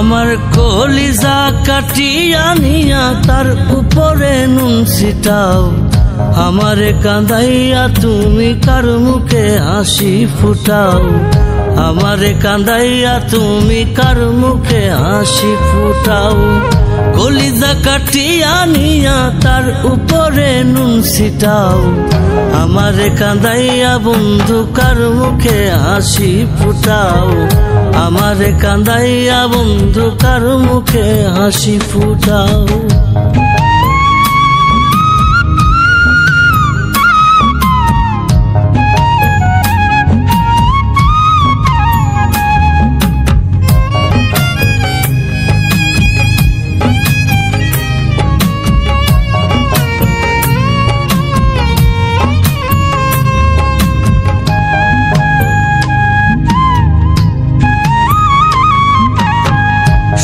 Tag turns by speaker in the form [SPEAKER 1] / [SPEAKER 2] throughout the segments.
[SPEAKER 1] আমার কলিজা কাটিয়া নিয়া তার উপরে নুন ছিটাও, আমারে কাঁদাইয়া তুমি কার মুখে হাসি ফুটাও, আমারে কাঁদাইয়া তুমি কার মুখে হাসি ফুটাও। কলিজা কাটিয়া নিয়া তার উপরে নুন ছিটাও, আমারে কাঁদাইয়া বন্ধু কার মুখে হাসি ফুটাও, আমারে কাঁদাইয়া বন্ধু কার মুখে হাসি ফুটাও।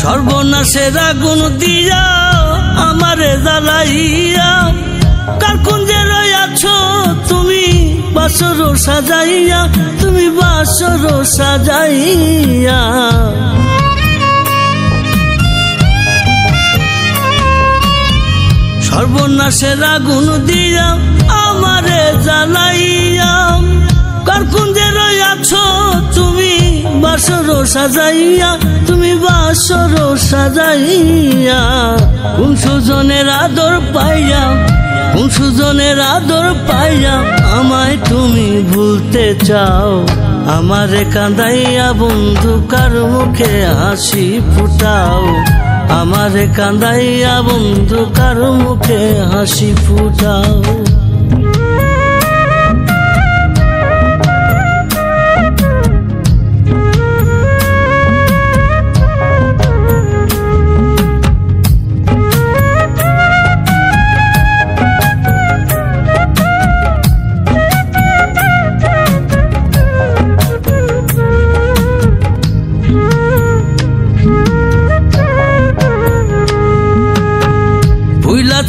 [SPEAKER 1] সর্বনাশের আগুন দিয়া আমারে জ্বালাইয়া, কার কুঞ্জে রইয়াছ তুমি বাসর সাজাইয়া, তুমি বাসর সাজাইয়া। সর্বনাশের আগুন দিয়া আমারে জ্বালাইয়া, কার কুঞ্জে রইয়াছ তুমি বাসর সাজাইয়া, তুমি বাসর সাজাইয়া। কোন সুজনের আদর পাইয়া, কোন সুজনের আদর পাইয়া আমায় তুমি ভুলতে চাও, আমারে কাঁদাইয়া বন্ধু কার মুখে হাসি ফুটাও, আমারে কাঁদাইয়া বন্ধু কার মুখে হাসি ফুটাও।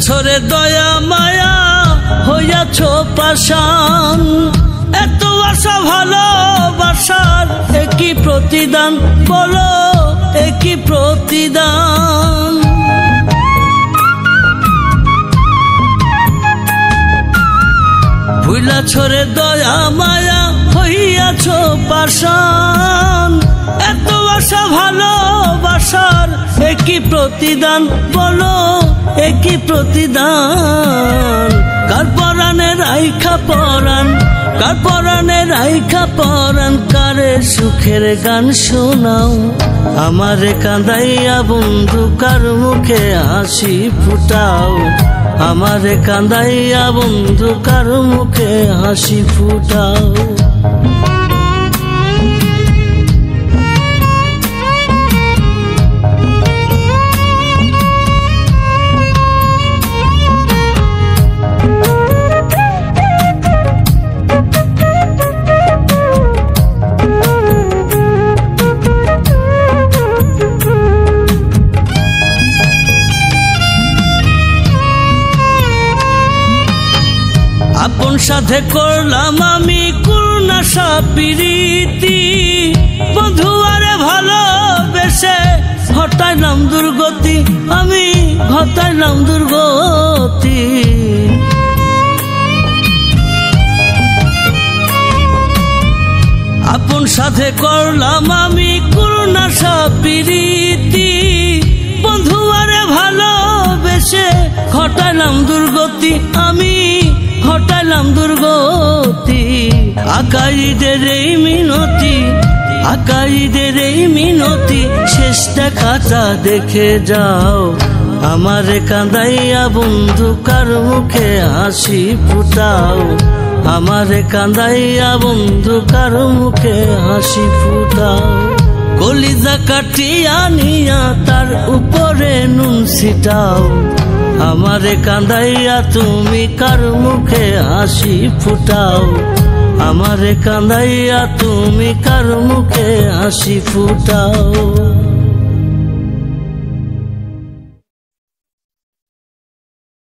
[SPEAKER 1] ছরে দয়া মায়া হইয়াছ পাষাণ, এত আশা ভালোবাসার একই প্রতিদান, বলো একই প্রতিদান। ভুইলা ছরে দয়া মায়া হইয়াছ পাষাণ, এত আশা ভালোবাসার একই প্রতিদান, বলো একই প্রতিদান। কার পরাণে রাইখা পরাণ, কার পরাণে রাইখা পরাণ, কারে সুখের গান শোনাও, আমারে কাঁদাইয়া বন্ধু কার মুখে হাসি ফুটাও, আমারে কাঁদাইয়া বন্ধু কার মুখে হাসি ফুটাও। আপন সাথে করলাম আমি কুর্নাশা প্রীতি, বধুয়ারে ভালোবেসে ঘটাইলাম দুর্গতি, আমি ঘটাইলাম দুর্গতি। আপন সাথে করলাম আমি কুর্নাশা প্রীতি, বধুয়ারে ভালোবেসে ঘটাইলাম দুর্গতি, আমি ঘটাইলাম দুর্গতি। আকাইদের এই মিনতি, আকাইদের এই মিনতি, শেষটা খাতা দেখে যাও, আমারে কাঁদাইয়া বন্ধু কার মুখে হাসি ফুটাও, আমারে কাঁদাইয়া বন্ধু কার মুখে হাসি ফুটাও। কলিজা কাটিয়া নিয়া তার উপরে নুন ছিটাও, আমারে কাঁদাইয়া তুমি কার মুখে হাসি ফুটাও, আমারে কাঁদাইয়া তুমি কার মুখে হাসি ফুটাও।